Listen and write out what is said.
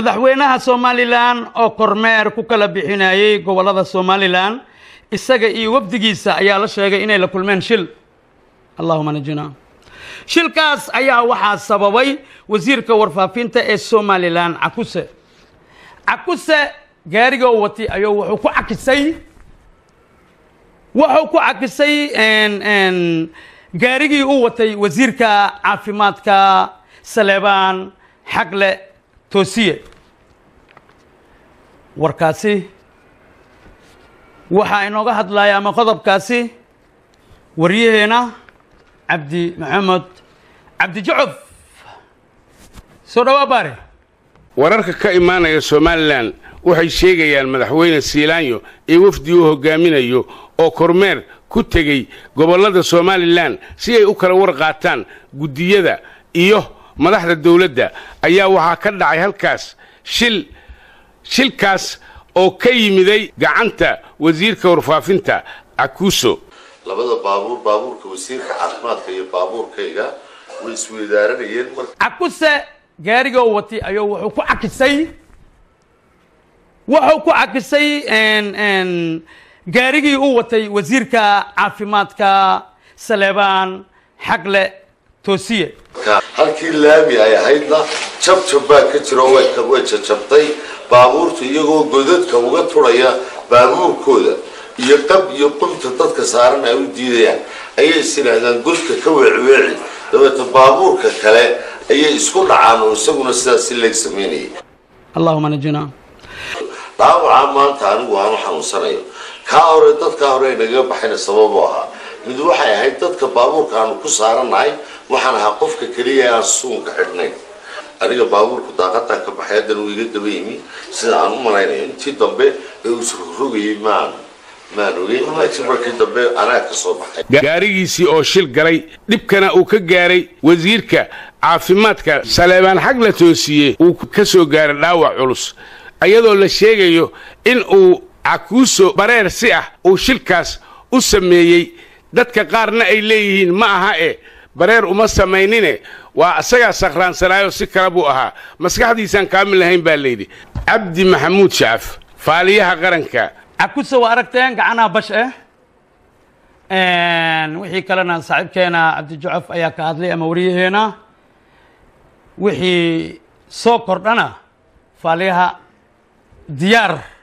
madaxweynaha Somaliland oo kormeer ku kala bixinayay gobolada Somaliland isaga iyo wafdigiisa ayaa la sheegay inay la kulmeen shil. Allahumma najina. shilkaas ayaa waxaa sababay wasiirka warfaafinta ee Somaliland Akuse gaariga uu watay ayuu wuxuu ku cakisay gaarigii uu watay wasiirka caafimaadka Saleebaan Xagle Toosiye. warkaasi waxa inooga hadlaya ama qodobkaasi wariyaheena Cabdi Maxamed Cabdi Jucuf soo dhawaad baare. wararka ka imaanaya Somaliland waxay sheegayaan madaxweyne Siilaanyo ee wafdi uu hogaaminayo oo kormeer ku tagay gobolada Somaliland si ay u kala warqaataan gudiyada iyo madaxda dawladda ayaa waxa ka dhacay halkaas shilkaas oo ka yimiday gacanta wasiirka warfaafinta Akuso. labada baabuurka wasiirka caafimaadka iyo baabuurkayga way isweydaaranayeen. Akuse gaariga uu watay ayuu wuxuu ku cakisay gaarigii uu watay wasiirka caafimaadka Saleebaan Xagle Toosiye. halkii laami ay ahaydna jabjabaa ka jiro way jabtay baabuurtu iyagoo godadka uga turaya baabuurkooda iyo qab iyo qunta dadka saaran ay u diidayaan ayay isiraahdaan godka ka weeci dabeeta baabuurka kale ayay isku dhacaan oo isaguna sidaas leeg sameeyay. Allahumma najina. dhaawaca maanta anigu waan xanuunsanayo ka hore dadka hore naga baxayna sababo ahaa mid waxay ahayd dadka baabuurka aanu ku saaranahay waxaan ahaa qofka kaliya aan suunka xidhnayn aniga baabuurku daaqada ka baxay hadan uu iga daba yimi sida aan u malaynayo intii dambe ee uu rogayay maan ogey laakiin markii dambe anaa ka soo baxay. gaarigiisii oo shil galay dhibkana uu ka gaaray wasiirka caafimaadka Saleebaan Xagle Toosiye uu ka soo gaaray dhaawac culus ayadoo la sheegayo in uu Akuso bareer si ah uu shilkaas u sameeyay dadka qaarna ay leeyihiin ma aha bareer uma sameynine waa asaga sakhraansanaayo si kala buu ahaa maskaxdiisan kaamil lahayn baa leeydi. Cabdi Maxamuud Shaaf faaliyaha qaranka Akuse waa aragteen gacanaha bash wixii kalena saaxiibkeena Cabdi Jucuf ayaa ka hadlay ama wariyaheena wixii soo kordhana faaliyaha diyaar